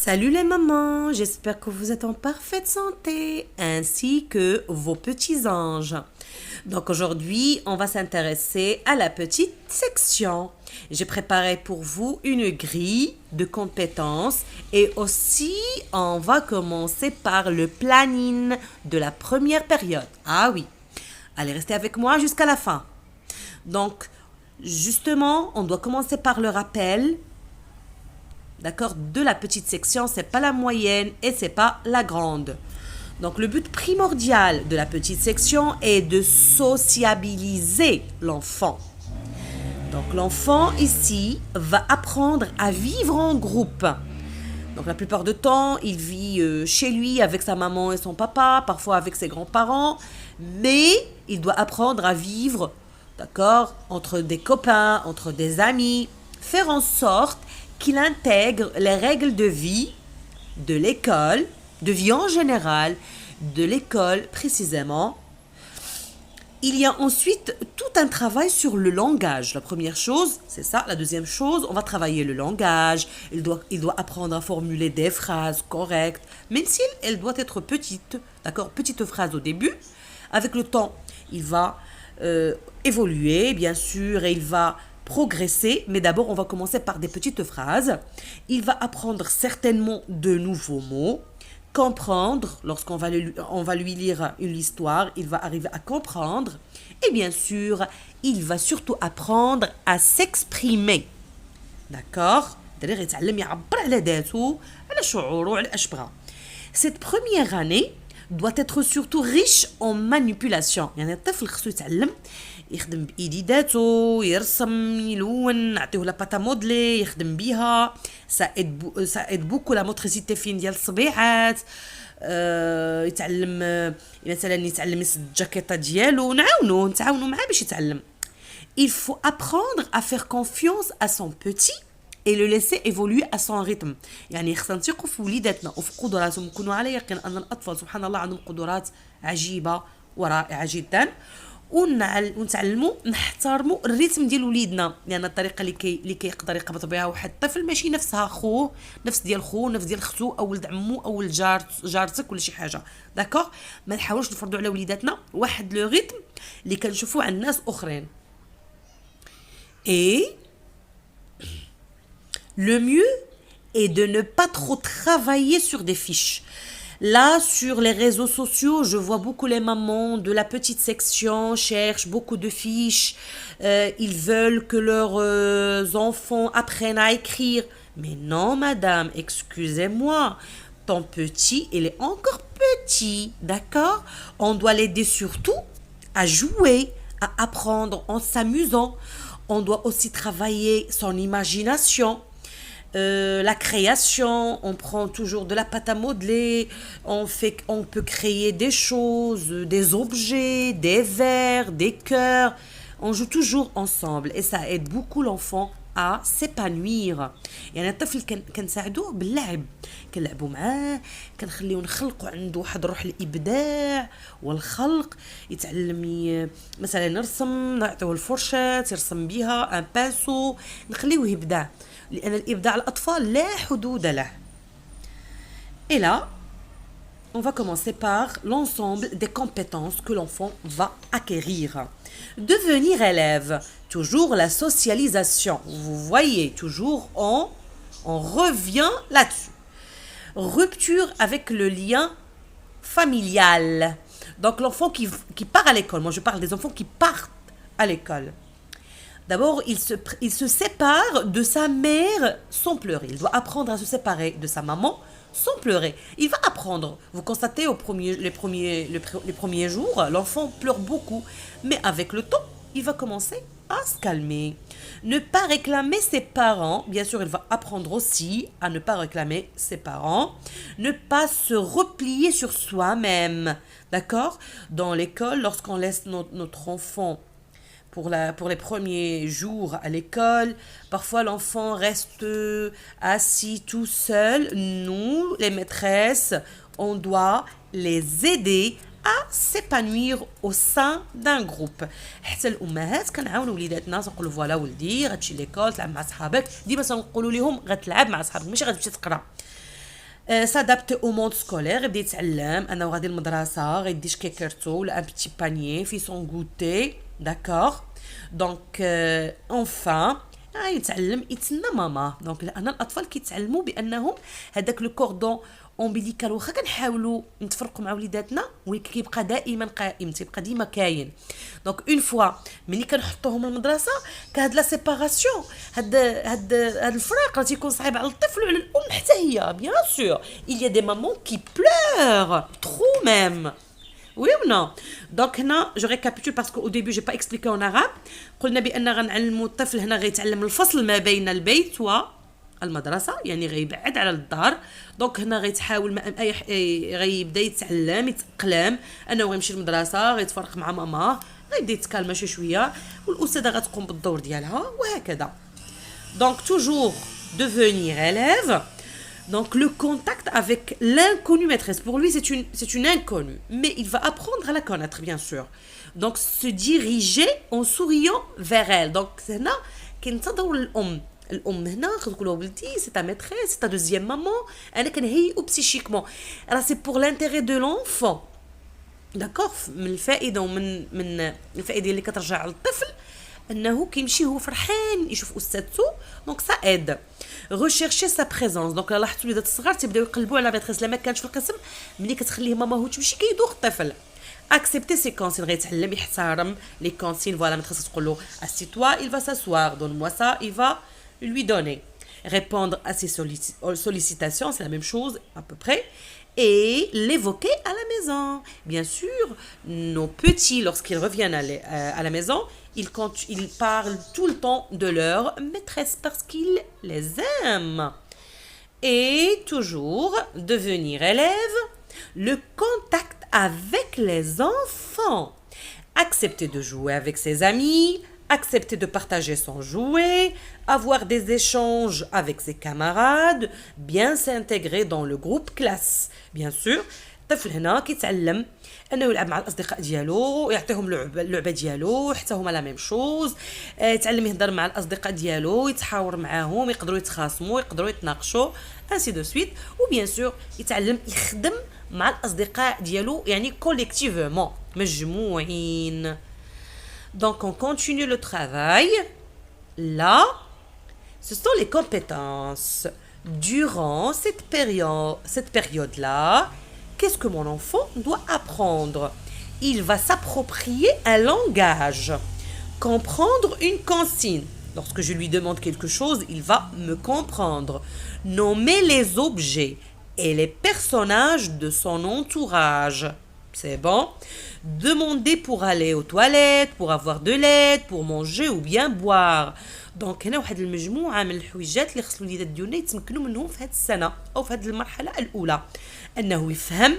Salut les mamans, j'espère que vous êtes en parfaite santé, ainsi que vos petits anges. Donc aujourd'hui, on va s'intéresser à la petite section. J'ai préparé pour vous une grille de compétences et aussi on va commencer par le planning de la première période. Ah oui, allez rester avec moi jusqu'à la fin. Donc justement, on doit commencer par le rappel. D'accord, de la petite section, c'est pas la moyenne et c'est pas la grande. Donc le but primordial de la petite section est de sociabiliser l'enfant. Donc l'enfant ici va apprendre à vivre en groupe. Donc la plupart du temps, il vit chez lui avec sa maman et son papa, parfois avec ses grands-parents, mais il doit apprendre à vivre, d'accord, entre des copains, entre des amis, faire en sorte qu'il intègre les règles de vie de l'école, de vie en général, de l'école précisément. Il y a ensuite tout un travail sur le langage. La première chose, c'est ça. La deuxième chose, on va travailler le langage. Il doit apprendre à formuler des phrases correctes, même si elle doit être petite. D'accord, petite phrase au début. Avec le temps, il va évoluer, bien sûr, et il va progresser. Mais d'abord, on va commencer par des petites phrases. Il va apprendre certainement de nouveaux mots. Comprendre, lorsqu'on va, on va lui lire une histoire, il va arriver à comprendre. Et bien sûr, il va surtout apprendre à s'exprimer. D'accord. C'est-à-dire يتعلم يعبر على ذاته على شعوره على اش بغا. Cette première année doit être surtout riche en manipulation. يعني الطفل خصو يتعلم يخدم بايديداتو، يرسم، يلون، نعطيه لا باتا مودلي يخدم بيها. ça aide beaucoup la motricité fine ديال الصبيعات. يتعلم مثلا يتعلم يسد الجاكيطه ديالو، نتعاونوا معاه باش يتعلم. Il faut apprendre à faire confiance à son petit et le laisser évoluer à son rythme. يعني خصنا نثيقوا في وليداتنا وفي قدراتهم، نكونوا على يقين ان الاطفال سبحان الله عندهم قدرات عجيبه ورائعه جدا، ونتعلموا نحترموا الريتم ديال وليدنا، لان الطريقه اللي كيقدر يقبط بها واحد الطفل ماشي نفسها خوه، نفس ديال خوه، نفس ديال ختو او ولد عمو او ولد جارتك ولا شي حاجه. داكوغ، ما نحاولوش نفرضوا على وليداتنا واحد لو ريتم اللي كنشوفوه عند الناس اخرين. Et le mieux est de ne pas trop travailler sur des fiches. Là, sur les réseaux sociaux, je vois beaucoup les mamans de la petite section cherchent beaucoup de fiches. Ils veulent que leurs enfants apprennent à écrire. Mais non, madame, excusez-moi. Ton petit, il est encore petit, d'accord? On doit l'aider surtout à jouer, à apprendre en s'amusant. On doit aussi travailler son imagination. La création, on prend toujours de la pâte à modeler, on peut créer des choses, des objets, des verres, des cœurs. On joue toujours ensemble et ça aide beaucoup l'enfant à s'épanouir. يعني الطفل كنساعدوه باللعب، كنلعبوا معاه، كنخليو نخلقوا عنده واحد روح الابداع والخلق. يتعلم مثلا يرسم، نعطيوه الفرشات يرسم بها ان بانسو، نخليوه يبدع، لأن الإبداع الأطفال لا حدود له. Et là, on va commencer par l'ensemble des compétences que l'enfant va acquérir. Devenir élève, toujours la socialisation. Vous voyez, toujours on revient là-dessus. Rupture avec le lien familial. Donc l'enfant qui part à l'école, moi je parle des enfants qui partent à l'école. D'abord, il se sépare de sa mère sans pleurer. Il doit apprendre à se séparer de sa maman sans pleurer. Il va apprendre. Vous constatez les premiers jours, l'enfant pleure beaucoup. Mais avec le temps, il va commencer à se calmer. Ne pas réclamer ses parents. Bien sûr, il va apprendre aussi à ne pas réclamer ses parents. Ne pas se replier sur soi-même. D'accord? Dans l'école, lorsqu'on laisse notre enfant pour les premiers jours à l'école, parfois l'enfant reste assis tout seul. Nous, les maîtresses, on doit les aider à s'épanouir au sein d'un groupe. حتى الامهات كنعاونوا وليداتنا، تنقولوا فوالا ولدي غتمشي ليكول تلعب مع صحابك، ديما تنقولوا لهم غتلعب مع صحابك ماشي غتمشي تقرا. s'adapte au monde scolaire يبدا يتعلم انه غادي المدرسه غيدي شكي كرتو ولا ان بيتي بانيي في سون غوتي داكور دونك انفان يتعلم يتسنى ماما دونك لان الاطفال كيتعلموا بانهم هذاك لو كوردون امبيليكال واخا كنحاولوا نتفرقوا مع وليداتنا ولكن كيبقى دائما قائم تيبقى ديما كاين دونك اون فوا ملي كنحطوهم المدرسه كهاد لا سيباراسيون هاد الفراق راه تيكون صعيب على الطفل وعلى الام حتى هي بيان سور il y a des mamans qui pleurent trop même. Oui ou non? Donc هنا je récapitule parce qu'au début j'ai pas expliqué en arabe. قلنا بان غنعلموا الطفل هنا غيتعلم الفصل ما بين البيت والمدرسه يعني غيبعد على الدار دونك هنا غيتحاول غيبدا يتعلم يتاقلم انه غيمشي للمدرسه غيتفرق مع ماما غيبدا يتكالما شي شويه والاستاذه غتقوم بالدور ديالها وهكذا. Donc toujours devenir élève. Donc le contact avec l'inconnue maîtresse, pour lui c'est une inconnue, mais il va apprendre à la connaître bien sûr. Donc se diriger en souriant vers elle. Donc هنا كنتظروا الام هنا تقول له ولدي سي تا ميتريس سي تا دوزيام مامون انا كنهيئو بسيشيكمون راه سي بور لانتيري دو لونفون داكوغ. من الفائده من الفائده اللي كترجع للطفل انه كيمشي هو فرحان يشوف استاذته دونك سا ايد ريشيرشي سا بريزونس. دونك لاحظتوا وليدات الصغار تيبداو يقلبوا على ميتريس لما كانش في القسم ملي كتخليه ماما هو تمشي كيدوخ الطفل. accepter ses consignes غيتعلم يحترم لي كونسين فوالا ميتريس تقول له assieds-toi il va s'asseoir donne-moi ça il va lui donner répondre à ses sollicitations c'est la même chose à peu près et l'évoquer à la maison. Bien sûr, nos petits, lorsqu'ils reviennent à la maison, ils parlent tout le temps de leur maîtresse parce qu'ils les aiment. Et toujours, devenir élève, le contact avec les enfants. Accepter de jouer avec ses amis, accepter de partager son jouet, avoir des échanges avec ses camarades, bien s'intégrer dans le groupe classe. Bien sûr, الطفل هنا كيتعلم انه يلعب مع الاصدقاء ديالو يعطيهم اللعبه ديالو حتى هما لا ميم شوز يتعلم يهضر مع الاصدقاء ديالو يتحاور معاهم يقدروا يتخاصموا يقدروا يتناقشوا ainsi de suite ou bien sûr يتعلم يخدم مع الاصدقاء ديالو يعني كوليكتيفمون مجموعين. Donc on continue le travail. Là, ce sont les compétences. Durant cette période-là, qu'est-ce que mon enfant doit apprendre? Il va s'approprier un langage, comprendre une consigne. Lorsque je lui demande quelque chose, il va me comprendre. Nommer les objets et les personnages de son entourage. C'est bon. Demander pour aller aux toilettes, pour avoir de l'aide, pour manger ou bien boire. دونك هنا واحد المجموعه من الحويجات اللي خص الوليدات ديالنا يتمكنوا منهم في هذه السنه او في هذه المرحله الاولى. انه يفهم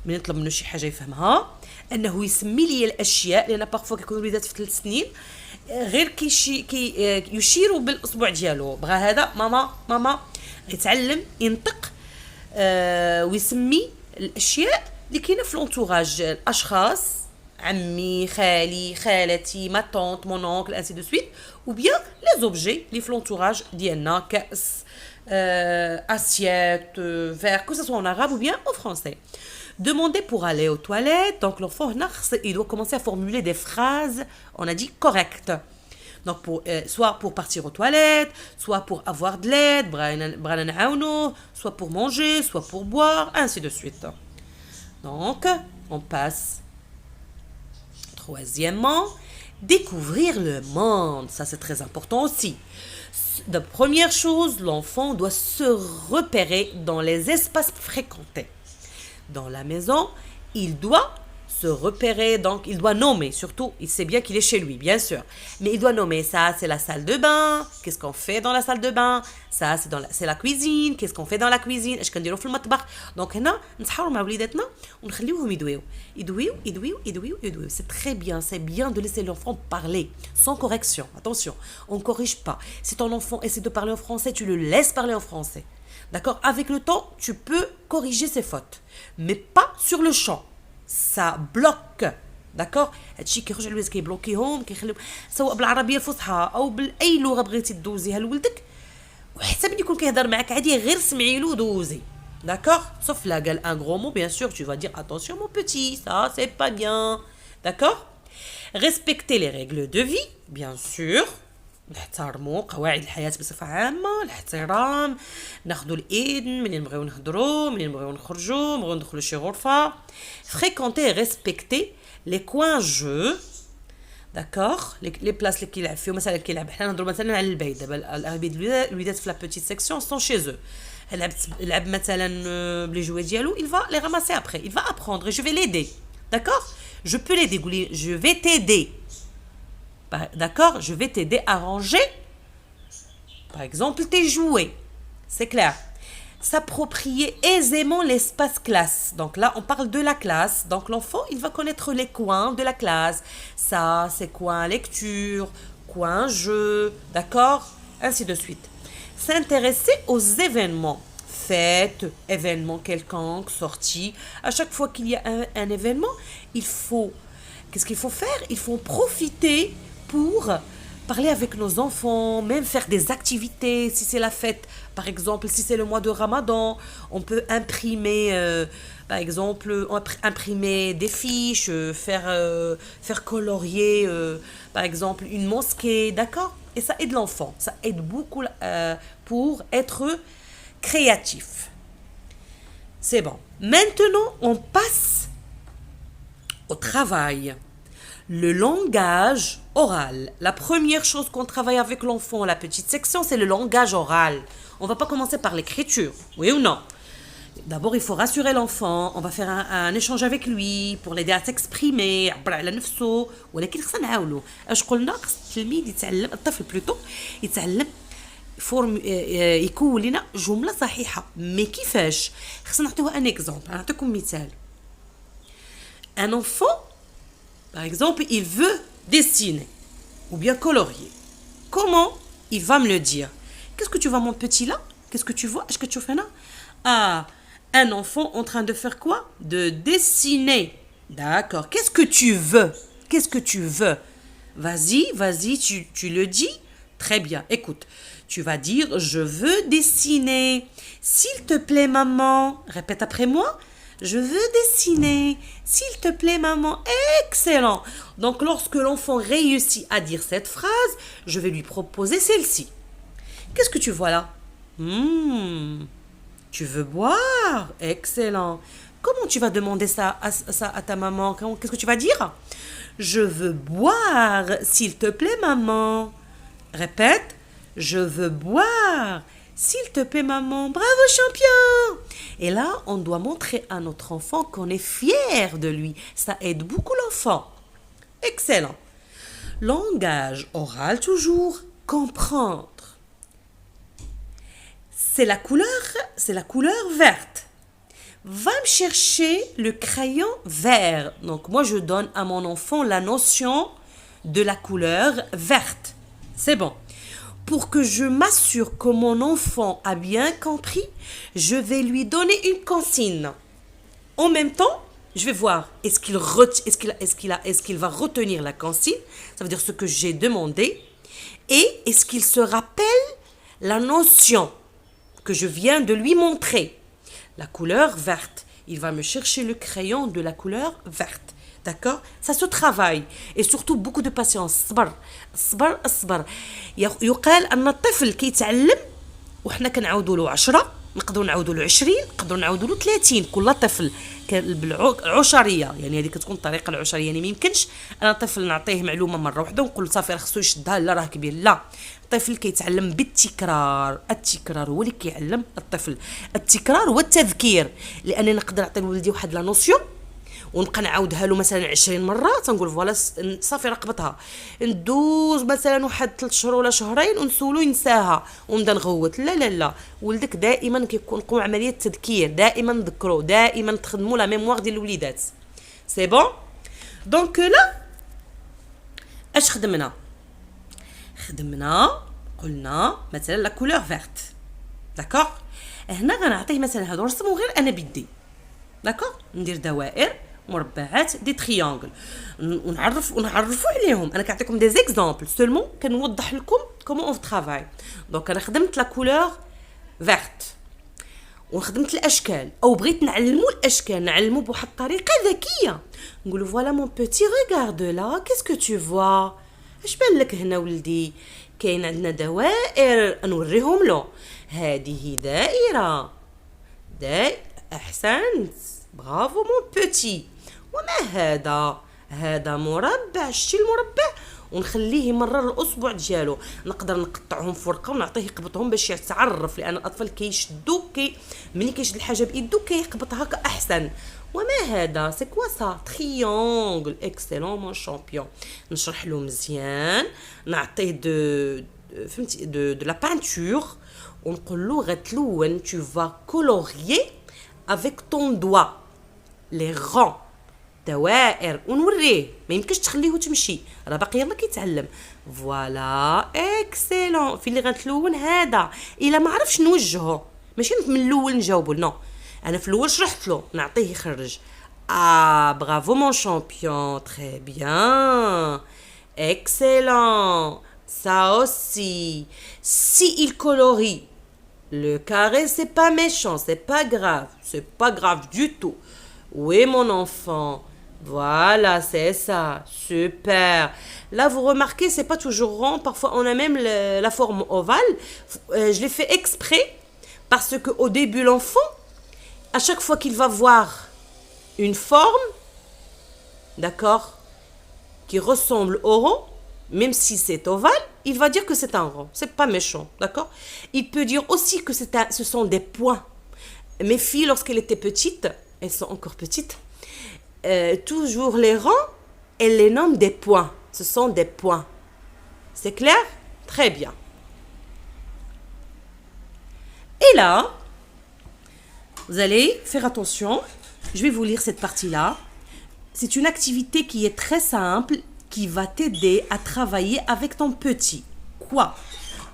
من يطلب منه شي حاجه يفهمها انه يسمي لي الاشياء لان بارفو كيكونوا الوليدات في 3 سنين غير يشيروا بالاصبع ديالو بغى هذا ماما ماما يتعلم ينطق ويسمي الاشياء اللي كاينه في لونتوراج الاشخاص عمي خالي خالتي ما طونط مون اونكل انسي دو سويت ou bien les objets اللي في l'entourage ديالنا كأس assiette verre que ce soit en arabe ou bien en français. Demander pour aller aux toilettes donc l'enfant il doit commencer à formuler des phrases on a dit correctes. Donc soit pour partir aux toilettes, soit pour avoir de l'aide, soit pour manger, soit pour boire, ainsi de suite. Donc on passe. Troisièmement, découvrir le monde, ça c'est très important aussi. La première chose, l'enfant doit se repérer dans les espaces fréquentés. Dans la maison, il doit se repérer, donc il doit nommer, surtout il sait bien qu'il est chez lui, bien sûr, mais il doit nommer ça, c'est la salle de bain, qu'est-ce qu'on fait dans la salle de bain, ça c'est la cuisine, qu'est-ce qu'on fait dans la cuisine, اش كنديروا في المطبخ. Donc هنا نتحاوروا مع وليداتنا ونخليوهم يدويو. C'est très bien, c'est bien de laisser l'enfant parler sans correction. Attention, on corrige pas. Si ton enfant essaie de parler en français, tu le laisses parler en français. D'accord? Avec le temps, tu peux corriger ses fautes, mais pas sur le champ. Ça bloque. داكوغ هادشي كيخرج على الولاد كيبلوكيهم كيخليهم سواء بالعربيه الفصحى او باي لغه بغيتي دوزيها لولدك وحتى ملي يكون كيهضر معاك عادي غير سمعي له ودوزي D'accord? Sauf là, un gros mot, bien sûr, tu vas dire attention mon petit, ça c'est pas bien. D'accord? Respecter les règles de vie, bien sûr. نحترموا قواعد الحياة بصفة عامة الاحترام ناخدوا الإذن منين نبغيو نهضروا منين نبغيو نخرجوا نبغيو ندخلوا شي غرفة fréquenter et respecter les coins jeux d'accord les places اللي كيلعب فيهم مثلا كيلعب حنا نهضروا مثلا على البيت دابا العبيد الوليدات في لا بوتيت سيكسيون سون chez eux لعب مثلا بلي جوي ديالو il va les ramasser après il va apprendre et je vais l'aider d'accord je peux l'aider قولي je vais t'aider d'accord, je vais t'aider à ranger, par exemple, tes jouets. C'est clair. S'approprier aisément l'espace classe. Donc là, on parle de la classe. Donc l'enfant, il va connaître les coins de la classe. Ça, c'est coin lecture, coin jeu, d'accord? Ainsi de suite. S'intéresser aux événements. Fêtes, événements quelconques, sorties. À chaque fois qu'il y a un événement, il faut... Qu'est-ce qu'il faut faire? Il faut profiter pour parler avec nos enfants, même faire des activités, si c'est la fête, par exemple, si c'est le mois de Ramadan, on peut imprimer, par exemple, imprimer des fiches, faire colorier, par exemple, une mosquée, d'accord? Et ça aide l'enfant, ça aide beaucoup pour être créatif. C'est bon. Maintenant, on passe au travail. Le langage oral. La première chose qu'on travaille avec l'enfant, la petite section, c'est le langage oral. On ne va pas commencer par l'écriture, oui ou non? D'abord, il faut rassurer l'enfant. On va faire un échange avec lui pour l'aider à s'exprimer. يعبر على نفسه. ولكن خصنا نعاونوا. اش قلنا؟ خص التلميذ يتعلم الطفل بلوتو يتعلم يكون لنا جملة صحيحة. مي كيفاش؟ خصنا نعطيوها ان اكزامبل. نعطيكم مثال. Un enfant, par exemple, il veut dessiner ou bien colorier. Comment il va me le dire? Qu'est-ce que tu vois, mon petit, là? Qu'est-ce que tu vois? Est-ce que tu fais là? Ah, un enfant en train de faire quoi? De dessiner. D'accord. Qu'est-ce que tu veux? Qu'est-ce que tu veux? Vas-y, tu le dis. Très bien. Écoute, tu vas dire, je veux dessiner. S'il te plaît, maman. Répète après moi. Je veux dessiner. S'il te plaît, maman. Excellent. Donc, lorsque l'enfant réussit à dire cette phrase, je vais lui proposer celle-ci. Qu'est-ce que tu vois là? Tu veux boire? Excellent. Comment tu vas demander ça à ta maman? Qu'est-ce que tu vas dire? Je veux boire. S'il te plaît, maman. Répète. Je veux boire. S'il te plaît, maman, bravo champion! Et là, on doit montrer à notre enfant qu'on est fier de lui. Ça aide beaucoup l'enfant. Excellent. Langage oral toujours, comprendre. C'est la couleur verte. Va me chercher le crayon vert. Donc, moi, je donne à mon enfant la notion de la couleur verte. C'est bon. Pour que je m'assure que mon enfant a bien compris, je vais lui donner une consigne. En même temps, je vais voir est-ce qu'il va retenir la consigne, ça veut dire ce que j'ai demandé, et est-ce qu'il se rappelle la notion que je viens de lui montrer. La couleur verte. Il va me chercher le crayon de la couleur verte. D'accord? Ça se travaille. Et surtout, beaucoup de patience. الصبر. يقال أن الطفل كيتعلم وحنا كنعاودوا له 10 نقدروا نعاودوا له 20 نقدروا نعاودوا له 30 كل طفل بالعشريه يعني هذه كتكون الطريقه العشريه يعني ما يمكنش انا طفل نعطيه معلومه مره واحده ونقول صافي راه خصو يشدها لا راه كبير لا الطفل كيتعلم بالتكرار التكرار هو اللي كيعلم الطفل التكرار هو التذكير لانني نقدر نعطي لولدي واحد لا نوسيون ونبقى نعاودها له مثلا 20 مره تنقول فوالا صافي رقبتها ندوز مثلا واحد 3 شهور ولا شهرين ونسولو ينساها ونبدا نغوت لا ولدك دائما كيكون قوم عمليه تذكير دائما نذكروا دائما تخدموا لا ميموار ديال الوليدات سي بون دونك لا اش خدمنا قلنا مثلا لا كولور فيرت داكوغ هنا غنعطيه مثلا هادو نرسمو غير انا بيدي داكوغ ندير دوائر مربعات دي تريانجل ونعرفوا عليهم انا كنعطيكم دي زيكزامبل سولمون كنوضح لكم كومون اون ترافاي دونك انا خدمت لا كولور فيرت وخدمت الاشكال او بغيت نعلمو الاشكال نعلمو بواحد الطريقه ذكيه نقولوا فوالا مون بوتي ريغارد لا كيسكو تو فوا اش بان لك هنا ولدي كاين عندنا دوائر نوريهم له هذه دائره احسنت برافو مون بوتي وما هذا مربع شتي المربع ونخليه يمرر الاصبع ديالو نقدر نقطعهم في ورقه ونعطيه يقبطهم باش يتعرف لان الاطفال كيشدو ملي كيشد الحاجه بيدو كيقبطها هكا احسن وما هذا سي كوا سا تريونغل اكسلون مون شامبيون نشرح له مزيان نعطيه فهمتي دو لا بانتور ونقول له غتلون tu vas colorier avec ton doigt les rangs دوائر ونوريه ما يمكنش تخليه تمشي راه باقي يلا كيتعلم فوالا اكسلون في اللي غتلون هذا الا ما عرفش نوجهه ماشي من الاول نجاوبو نو انا في الاول شرحت له نعطيه يخرج برافو مون شامبيون تري بيان excellent ça aussi si il colorie le carré c'est pas méchant c'est pas grave du tout oui mon enfant voilà c'est ça super là vous remarquez c'est pas toujours rond parfois on a même la forme ovale je l'ai fait exprès parce que au début l'enfant à chaque fois qu'il va voir une forme d'accord qui ressemble au rond même si c'est ovale il va dire que c'est un rond c'est pas méchant d'accord il peut dire aussi que ce sont des points mes filles lorsqu'elles étaient petites elles sont encore petites toujours les rangs elles les nomment des points ce sont des points c'est clair très bien et là vous allez faire attention je vais vous lire cette partie là c'est une activité qui est très simple qui va t'aider à travailler avec ton petit. Quoi?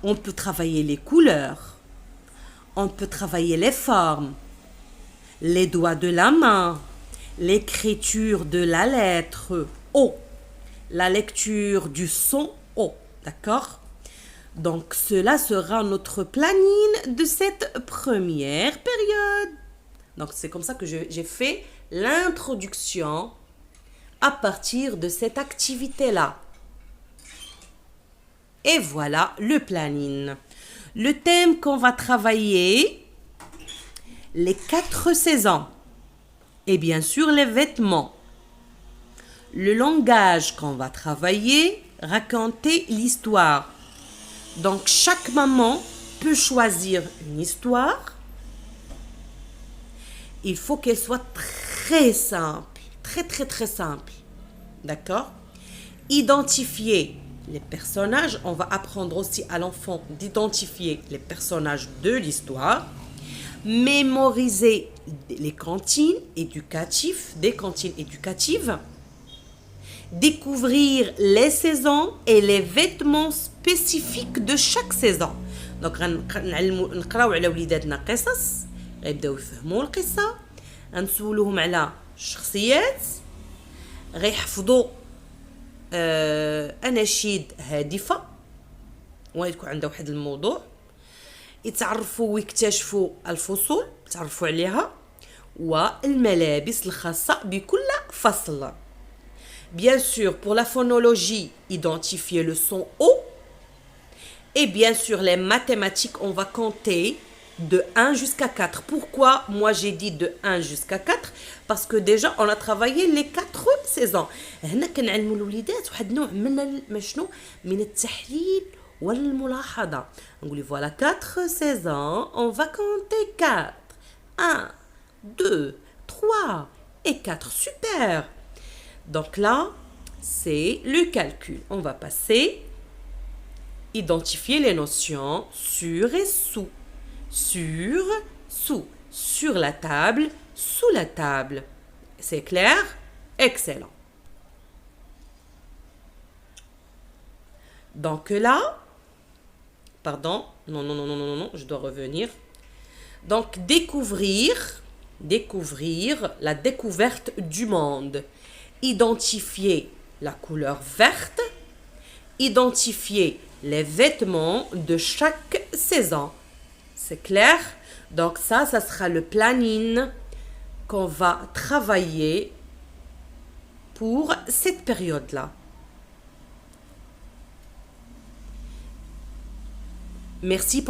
On peut travailler les couleurs, on peut travailler les formes, les doigts de la main, l'écriture de la lettre O, la lecture du son O, d'accord? Donc cela sera notre planning de cette première période. Donc c'est comme ça que j'ai fait l'introduction à partir de cette activité-là. Et voilà le planning. Le thème qu'on va travailler, les 4 saisons. Et bien sûr les vêtements. Le langage qu'on va travailler, raconter l'histoire. Donc chaque maman peut choisir une histoire. Il faut qu'elle soit très simple. Très simple. D'accord? Identifier les personnages. On va apprendre aussi à l'enfant d'identifier les personnages de l'histoire. Mémoriser les cantines éducatives, des cantines éducatives. Découvrir les saisons et les vêtements spécifiques de chaque saison. Donc, نقراو على وليداتنا قصص غيبداو يفهموا القصة غنسولوهم على الشخصيات غيحفظوا اناشيد هادفه ويكون عندها واحد الموضوع يتعرفوا ويكتشفوا الفصول يتعرفوا عليها والملابس الخاصه بكل فصل bien sûr pour la phonologie identifier le son O et bien sûr les mathématiques on va compter de 1 jusqu'à 4. Pourquoi moi j'ai dit de 1 jusqu'à 4 parce que déjà on a travaillé les 4 saisons. هنا كنعلموا الوليدات واحد نوع من التحليل والملاحظة. نقول voilà 4 saisons, on va compter 4. 1 2 3 et 4. Super. Donc là, c'est le calcul. On va passer identifier les notions sur et sous. Sur, sous, sur la table, sous la table. C'est clair? Excellent. Donc là, pardon, non, je dois revenir. Donc découvrir la découverte du monde. Identifier la couleur verte. Identifier les vêtements de chaque saison. C'est clair? Donc ça sera le planning qu'on va travailler pour cette période-là. Merci.